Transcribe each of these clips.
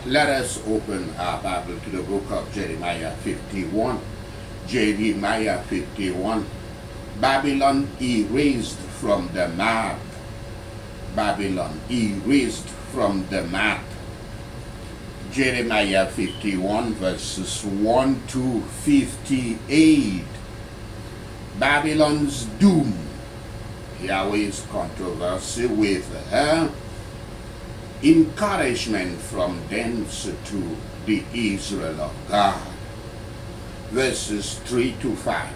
Let us open our Bible to the book of Jeremiah 51. Jeremiah 51. Babylon erased from the map. Babylon erased from the map. Jeremiah 51 verses 1 to 58. Babylon's doom. Yahweh's controversy with her. Encouragement from thence to the Israel of God. Verses 3 to 5.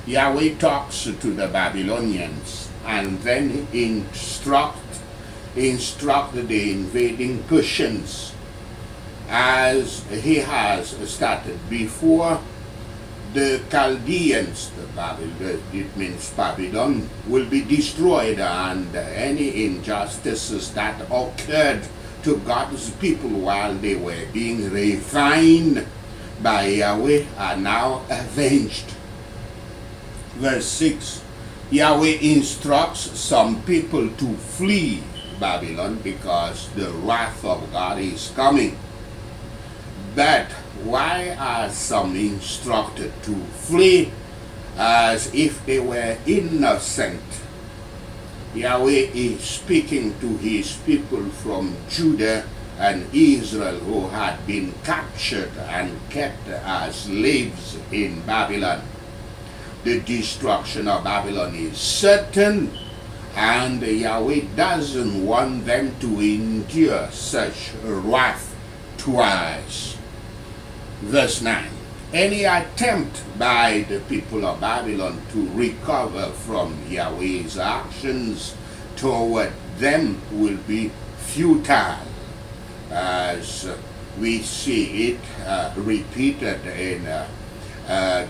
Yahweh talks to the Babylonians and then instruct the invading Persians, as he has started before. The Chaldeans, it means Babylon, will be destroyed, and any injustices that occurred to God's people while they were being refined by Yahweh are now avenged. Verse 6. Yahweh instructs some people to flee Babylon because the wrath of God is coming. But why are some instructed to flee as if they were innocent? Yahweh is speaking to his people from Judah and Israel who had been captured and kept as slaves in Babylon. The destruction of Babylon is certain, and Yahweh doesn't want them to endure such wrath twice. Verse 9. Any attempt by the people of Babylon to recover from Yahweh's actions toward them will be futile, as we see it repeated in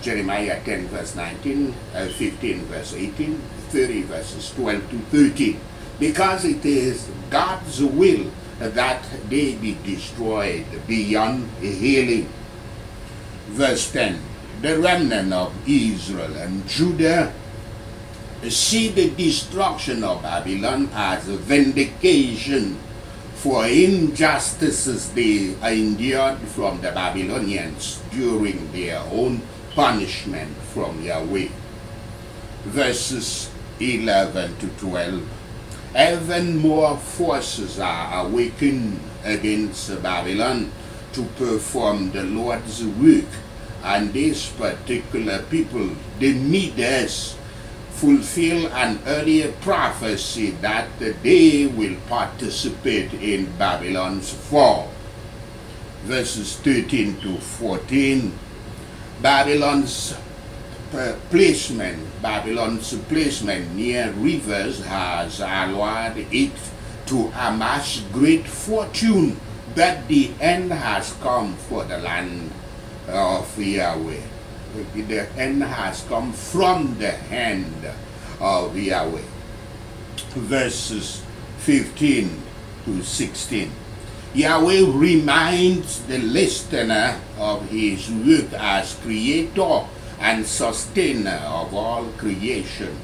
Jeremiah 10 verse 19, 15 verse 18, 30 verses 12 to 13, because it is God's will that they be destroyed beyond healing. Verse 10. The remnant of Israel and Judah see the destruction of Babylon as a vindication for injustices they endured from the Babylonians during their own punishment from Yahweh. Verses 11 to 12. Even more forces are awakened against Babylon to perform the Lord's work, and these particular people, the Medes, fulfill an earlier prophecy that they will participate in Babylon's fall. Verses 13 to 14. Babylon's placement near rivers has allowed it to amass great fortune, but the end has come for the land of Yahweh. The end has come from the hand of Yahweh. Verses 15 to 16. Yahweh reminds the listener of his work as creator and sustainer of all creation.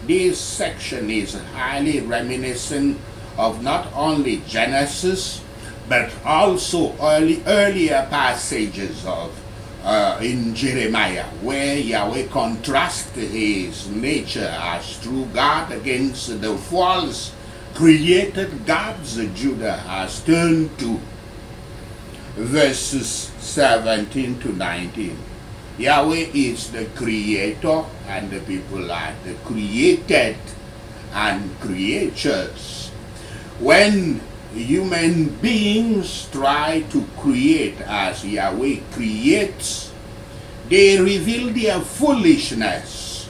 This section is highly reminiscent of not only Genesis, but also earlier passages of in Jeremiah, where Yahweh contrasts his nature as true God against the false created gods Judah has turned to. Verses 17 to 19. Yahweh is the creator, and the people are the created and creatures. When human beings try to create as Yahweh creates, they reveal their foolishness.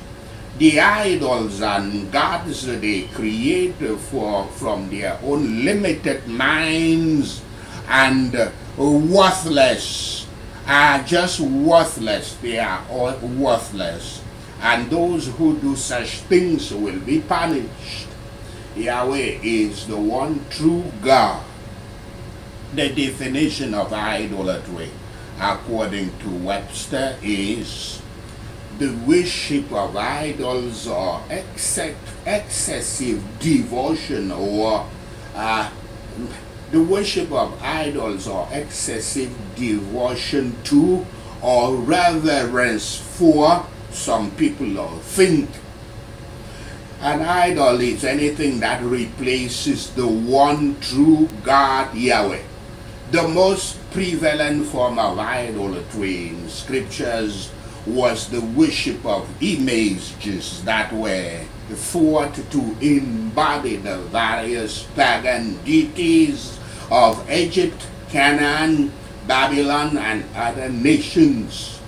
The idols and gods they create from their own limited minds and worthless are just worthless. They are all worthless, and those who do such things will be punished. Yahweh is the one true God. The definition of idolatry, according to Webster, is the worship of idols or excessive devotion, or The worship of idols or excessive devotion to or reverence for, some people think. An idol is anything that replaces the one true God, Yahweh. The most prevalent form of idolatry in scriptures was the worship of images that were thought to embody the various pagan deities of Egypt, Canaan, Babylon, and other nations.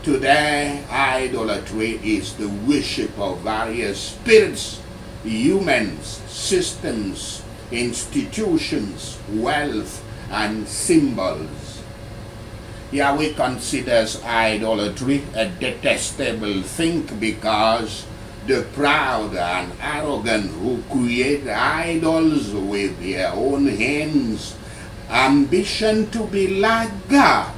Today, idolatry is the worship of various spirits, humans, systems, institutions, wealth, and symbols. Yahweh considers idolatry a detestable thing because the proud and arrogant who create idols with their own hands ambition to be like God.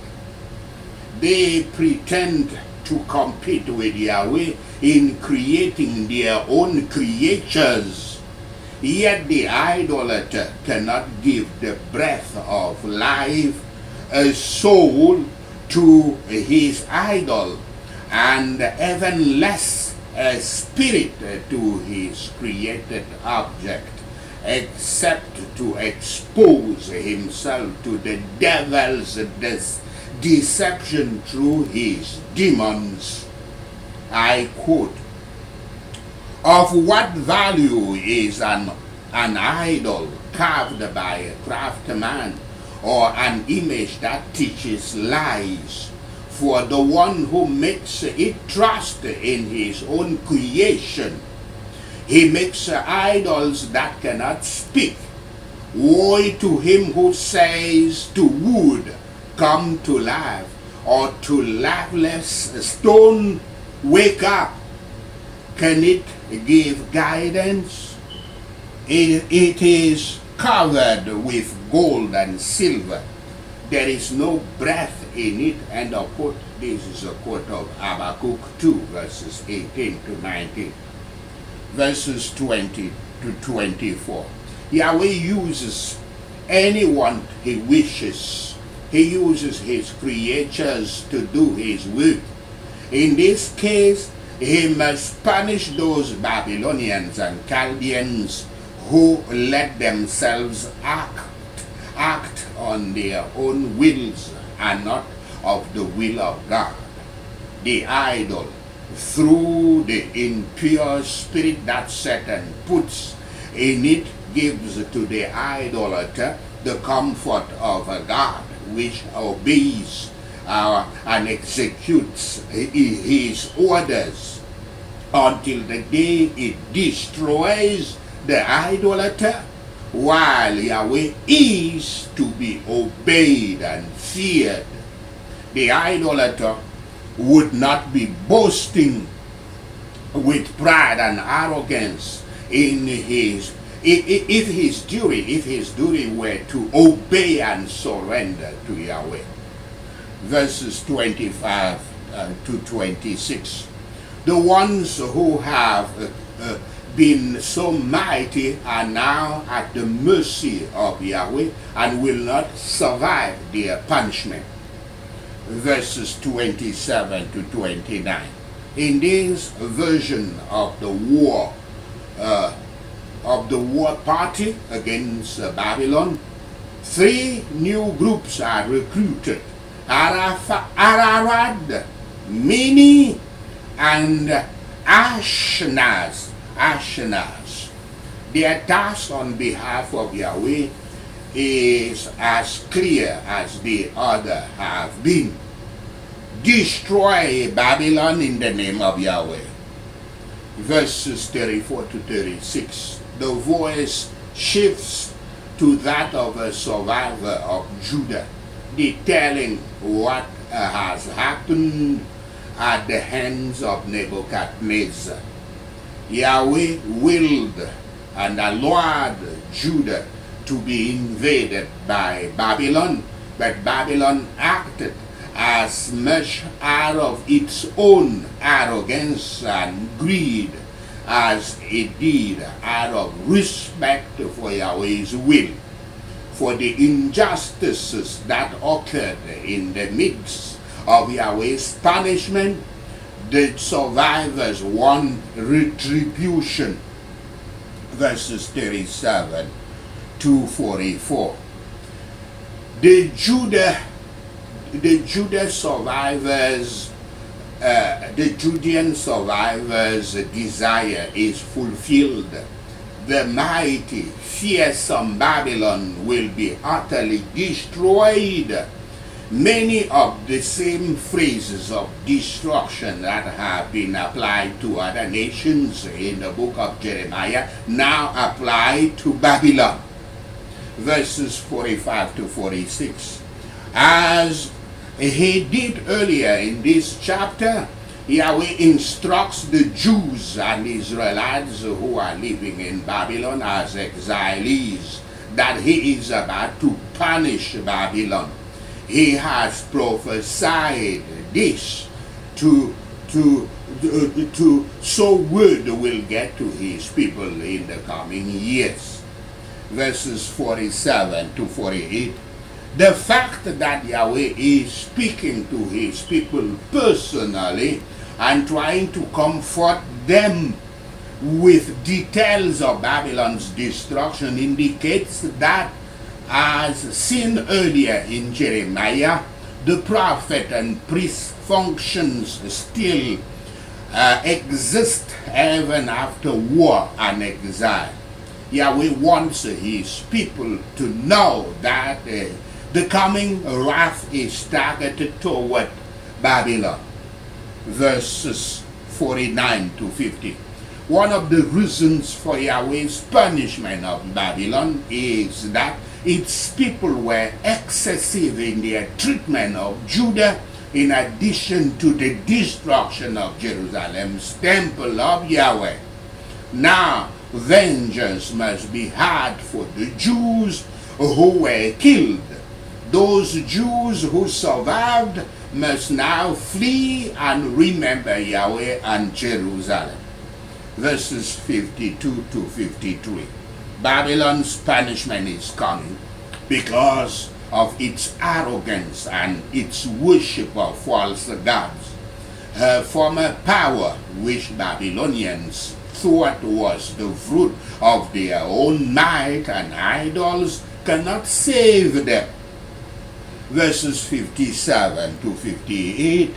They pretend to compete with Yahweh in creating their own creatures. Yet the idolater cannot give the breath of life, a soul, to his idol, and even less a spirit to his created object, except to expose himself to the devil's deception through his demons. I quote, "Of what value is an idol carved by a craftsman, or an image that teaches lies? For the one who makes it trust in his own creation. He makes idols that cannot speak. Woe to him who says to wood, 'Come to life,' or to lifeless stone, 'Wake up.' Can it give guidance? It is covered with gold and silver. There is no breath in it." End of quote. This is a quote of Habakkuk 2, verses 18 to 19. Verses 20 to 24. Yahweh uses anyone he wishes. He uses his creatures to do his work. In this case, he must punish those Babylonians and Chaldeans who let themselves act on their own wills and not of the will of God. The idol, through the impure spirit that Satan puts in it, gives to the idolater the comfort of a God which obeys and executes his orders until the day it destroys the idolater, while Yahweh is to be obeyed and feared. The idolater would not be boasting with pride and arrogance in his if his duty were to obey and surrender to Yahweh. Verses 25 to 26. The ones who have been so mighty are now at the mercy of Yahweh and will not survive their punishment. Verses 27 to 29. In this version of the war party against Babylon, 3 new groups are recruited: Arad, Mini, and Ashkenaz. Their task on behalf of Yahweh is as clear as the other have been. Destroy Babylon in the name of Yahweh. Verses 34 to 36. The voice shifts to that of a survivor of Judah, detailing what has happened at the hands of Nebuchadnezzar. Yahweh willed and allowed Judah to be invaded by Babylon, but Babylon acted as much out of its own arrogance and greed as it did out of respect for Yahweh's will. for the injustices that occurred in the midst of Yahweh's punishment, the survivors want retribution. Verses 37 to 44. The Judean survivors' desire is fulfilled. The mighty, fearsome Babylon will be utterly destroyed. Many of the same phrases of destruction that have been applied to other nations in the book of Jeremiah now apply to Babylon. Verses 45 to 46. As he did earlier in this chapter, Yahweh instructs the Jews and Israelites who are living in Babylon as exiles that he is about to punish Babylon. He has prophesied this so word will get to his people in the coming years. Verses 47 to 48. The fact that Yahweh is speaking to his people personally and trying to comfort them with details of Babylon's destruction indicates that, as seen earlier in Jeremiah, the prophet and priest functions still exist even after war and exile. Yahweh wants his people to know that the coming wrath is targeted toward Babylon. Verses 49 to 50. One of the reasons for Yahweh's punishment of Babylon is that its people were excessive in their treatment of Judah, in addition to the destruction of Jerusalem's temple of Yahweh. Now, vengeance must be had for the Jews who were killed. Those Jews who survived must now flee and remember Yahweh and Jerusalem. Verses 52 to 53. Babylon's punishment is coming because of its arrogance and its worship of false gods. Her former power, which Babylonians thought was the fruit of their own might and idols, cannot save them. Verses 57 to 58.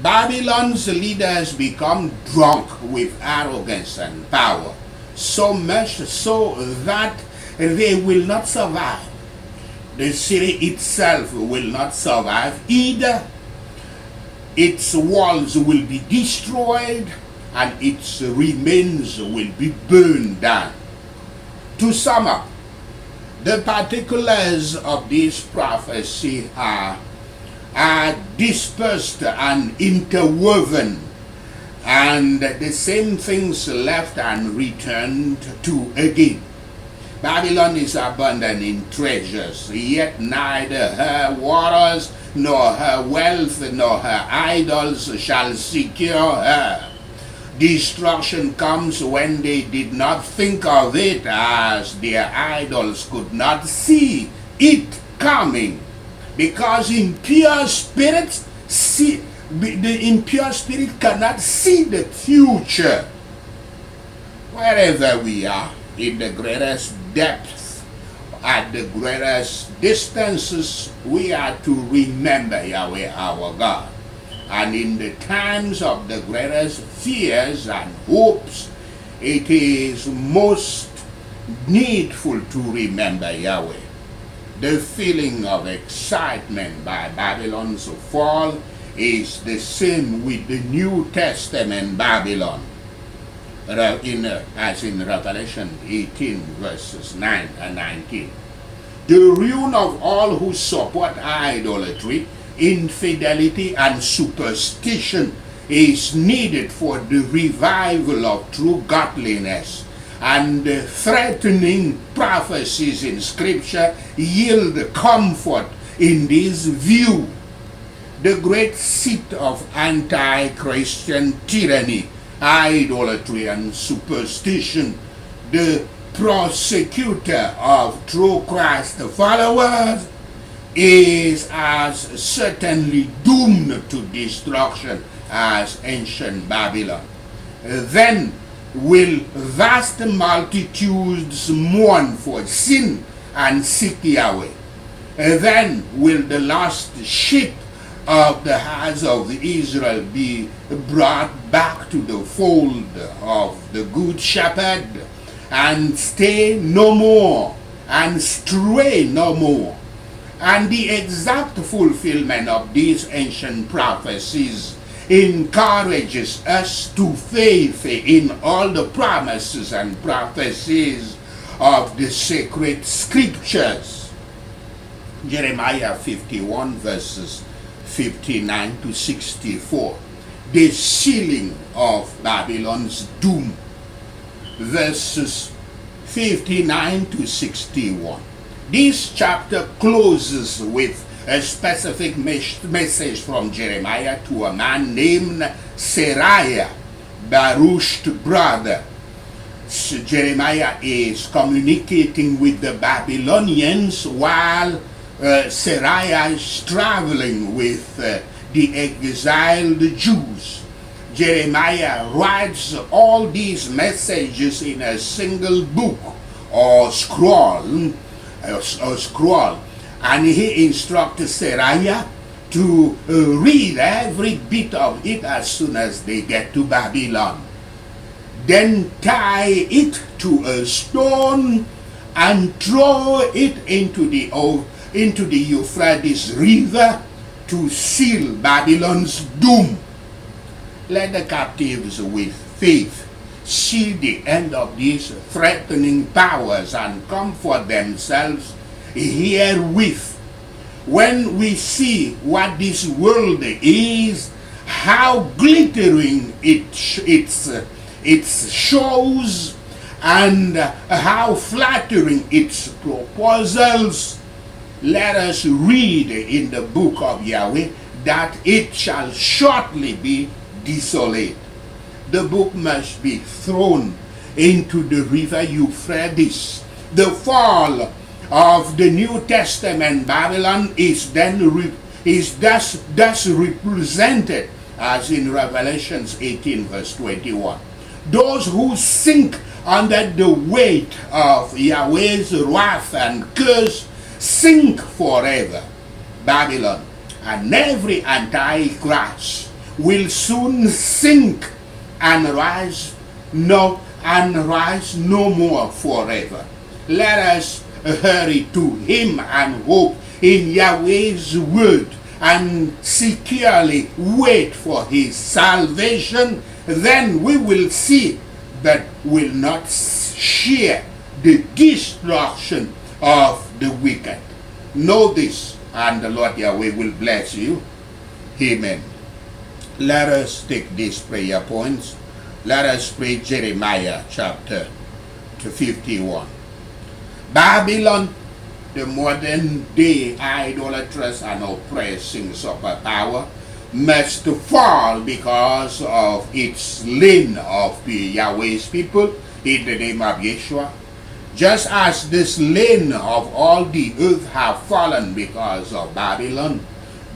Babylon's leaders become drunk with arrogance and power, so much so that they will not survive. The city itself will not survive either. Its walls will be destroyed and its remains will be burned down. To sum up, the particulars of this prophecy are dispersed and interwoven, and the same things left and returned to again. Babylon is abundant in treasures, yet neither her waters, nor her wealth, nor her idols shall secure her. Destruction comes when they did not think of it, as their idols could not see it coming. Because impure spirits the impure spirit cannot see the future. Wherever we are, in the greatest depth, at the greatest distances, we are to remember Yahweh our God. And in the times of the greatest fears and hopes, it is most needful to remember Yahweh. The feeling of excitement by Babylon's fall is the same with the New Testament Babylon, as in Revelation 18 verses 9 and 19. The ruin of all who support idolatry, infidelity, and superstition is needed for the revival of true godliness, and the threatening prophecies in Scripture yield comfort in this view. The great seat of anti-Christian tyranny, idolatry, and superstition, the prosecutor of true Christ followers is as certainly doomed to destruction as ancient Babylon. Then will vast multitudes mourn for sin and seek Yahweh. Then will the lost sheep of the house of Israel be brought back to the fold of the good shepherd, and stay no more, and stray no more. And the exact fulfillment of these ancient prophecies encourages us to faith in all the promises and prophecies of the sacred scriptures. Jeremiah 51 verses 59 to 64. The sealing of Babylon's doom. Verses 59 to 61. This chapter closes with a specific message from Jeremiah to a man named Seraiah, Baruch's brother. Jeremiah is communicating with the Babylonians while Seraiah is traveling with the exiled Jews. Jeremiah writes all these messages in a single book or scroll, and he instructs Seraiah to read every bit of it as soon as they get to Babylon. Then tie it to a stone and throw it into the Euphrates River to seal Babylon's doom. Let the captives with faith see the end of these threatening powers and comfort themselves herewith. When we see what this world is, how glittering it shows, and how flattering its proposals, let us read in the book of Yahweh that it shall shortly be desolate. The book must be thrown into the river Euphrates. The fall of the New Testament Babylon is thus represented as in Revelations 18 verse 21. Those who sink under the weight of Yahweh's wrath and curse sink forever. Babylon and every antichrist will soon sink and rise no more forever. Let us hurry to him and hope in Yahweh's word and securely wait for his salvation. Then we will see but will not share the destruction of the wicked. Know this, and the Lord Yahweh will bless you. Amen. Let us take these prayer points. Let us pray Jeremiah chapter 51. Babylon, the modern day idolatrous and oppressing superpower, must fall because of its slaying of the Yahweh's people in the name of Yeshua. Just as the slain of all the earth have fallen because of Babylon,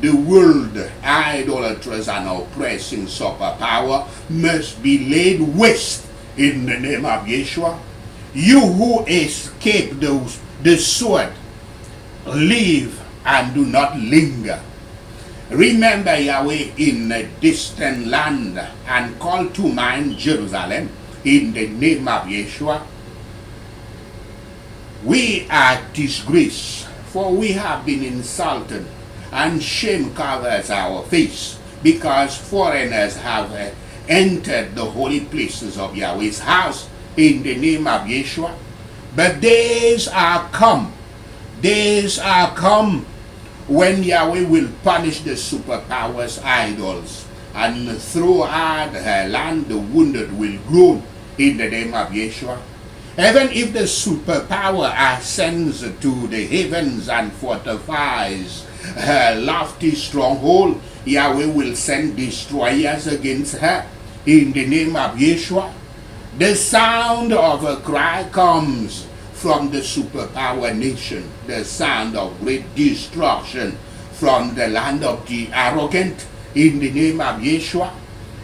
the world idolatrous and oppressing superpower must be laid waste in the name of Yeshua. You who escape the sword, live and do not linger. Remember Yahweh in a distant land and call to mind Jerusalem in the name of Yeshua. We are disgraced, for we have been insulted, and shame covers our face, because foreigners have entered the holy places of Yahweh's house in the name of Yeshua. But days are come when Yahweh will punish the superpowers' idols and throughout her land the wounded will groan in the name of Yeshua. Even if the superpower ascends to the heavens and fortifies her lofty stronghold, Yahweh will send destroyers against her in the name of Yeshua. The sound of a cry comes from the superpower nation, the sound of great destruction from the land of the arrogant. In the name of Yeshua,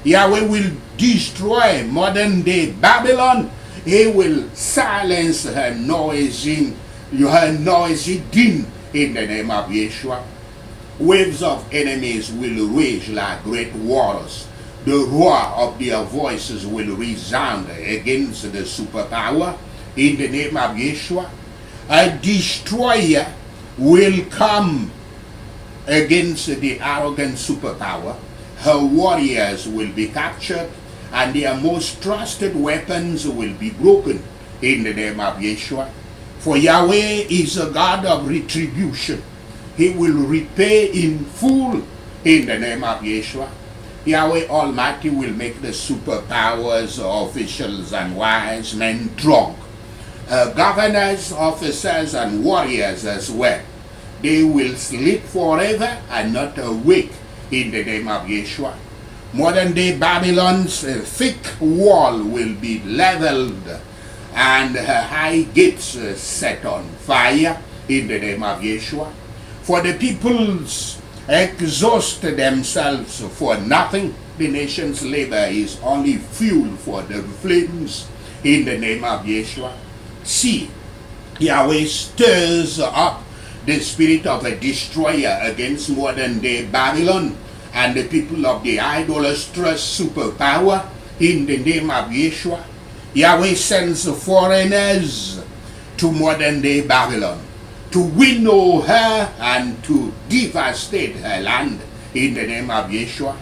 Yahweh will destroy modern day Babylon. He will silence her noisy din in the name of Yeshua. Waves of enemies will rage like great waters. The roar of their voices will resound against the superpower in the name of Yeshua. A destroyer will come against the arrogant superpower. Her warriors will be captured and their most trusted weapons will be broken in the name of Yeshua. For Yahweh is a God of retribution. He will repay in full in the name of Yeshua. Yahweh Almighty will make the superpowers, officials, and wise men drunk. Governors, officers, and warriors as well. They will sleep forever and not awake in the name of Yeshua. Modern day Babylon's thick wall will be leveled and her high gates set on fire in the name of Yeshua. For the peoples exhaust themselves for nothing. The nation's labor is only fuel for the flames in the name of Yeshua. See, Yahweh stirs up the spirit of a destroyer against modern day Babylon and the people of the idolatrous superpower in the name of Yeshua. Yahweh sends foreigners to modern day Babylon to winnow her and to devastate her land in the name of Yeshua.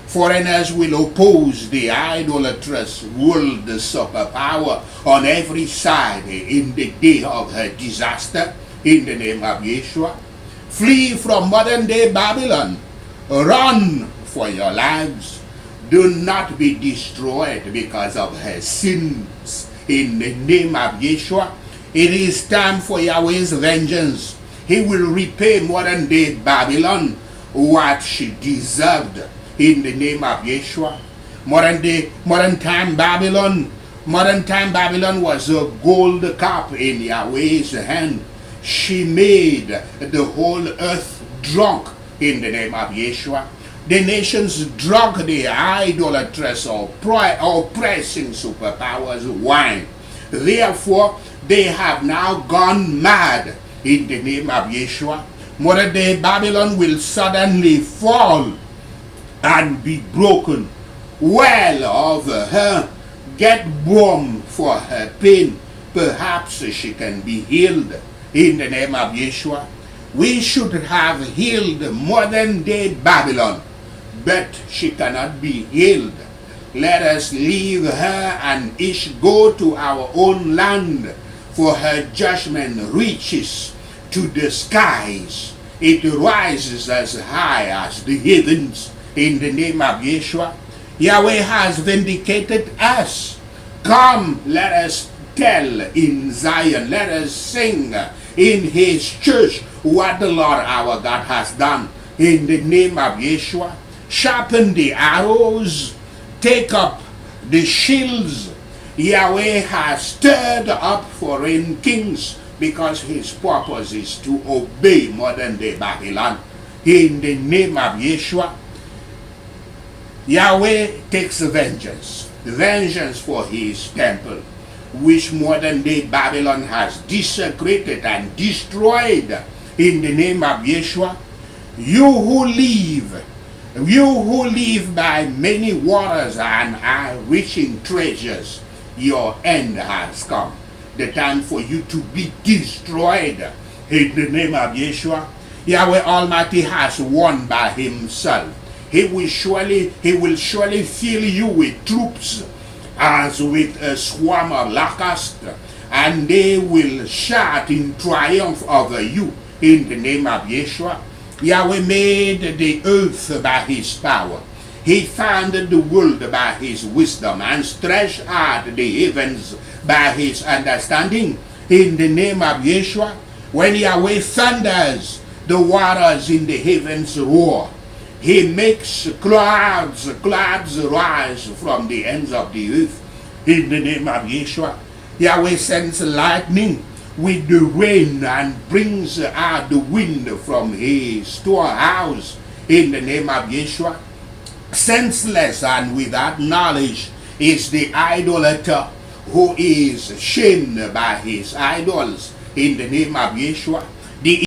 Foreigners will oppose the idolatrous world superpower on every side in the day of her disaster in the name of Yeshua. Flee from modern day Babylon. Run for your lives. Do not be destroyed because of her sins in the name of Yeshua. It is time for Yahweh's vengeance. He will repay modern day Babylon what she deserved in the name of Yeshua. Modern time Babylon was a gold cup in Yahweh's hand. She made the whole earth drunk in the name of Yeshua. The nations drunk the idolatrous oppressing superpowers wine. Therefore, they have now gone mad in the name of Yeshua. Modern day Babylon will suddenly fall and be broken. Well over her, get balm for her pain. Perhaps she can be healed in the name of Yeshua. We should have healed modern day Babylon, but she cannot be healed. Let us leave her and each go to our own land, for her judgment reaches to the skies. It rises as high as the heavens in the name of Yeshua. Yahweh has vindicated us. Come, let us tell in Zion, let us sing in his church what the Lord our God has done in the name of Yeshua. Sharpen the arrows, take up the shields. Yahweh has stirred up foreign kings because his purpose is to obey modern day Babylon. In the name of Yeshua, Yahweh takes vengeance for his temple, which modern day Babylon has desecrated and destroyed. In the name of Yeshua, you who live by many waters and are rich in treasures, your end has come. The time for you to be destroyed. In the name of Yeshua, Yahweh Almighty has won by himself. He will surely fill you with troops as with a swarm of locusts, and they will shout in triumph over you in the name of Yeshua. Yahweh made the earth by his power. He founded the world by his wisdom and stretched out the heavens by his understanding. In the name of Yeshua, when Yahweh thunders, the waters in the heavens roar. He makes clouds rise from the ends of the earth. in the name of Yeshua. Yahweh sends lightning with the rain and brings out the wind from his storehouse in the name of Yeshua. Senseless and without knowledge is the idolater who is shamed by his idols in the name of Yeshua. The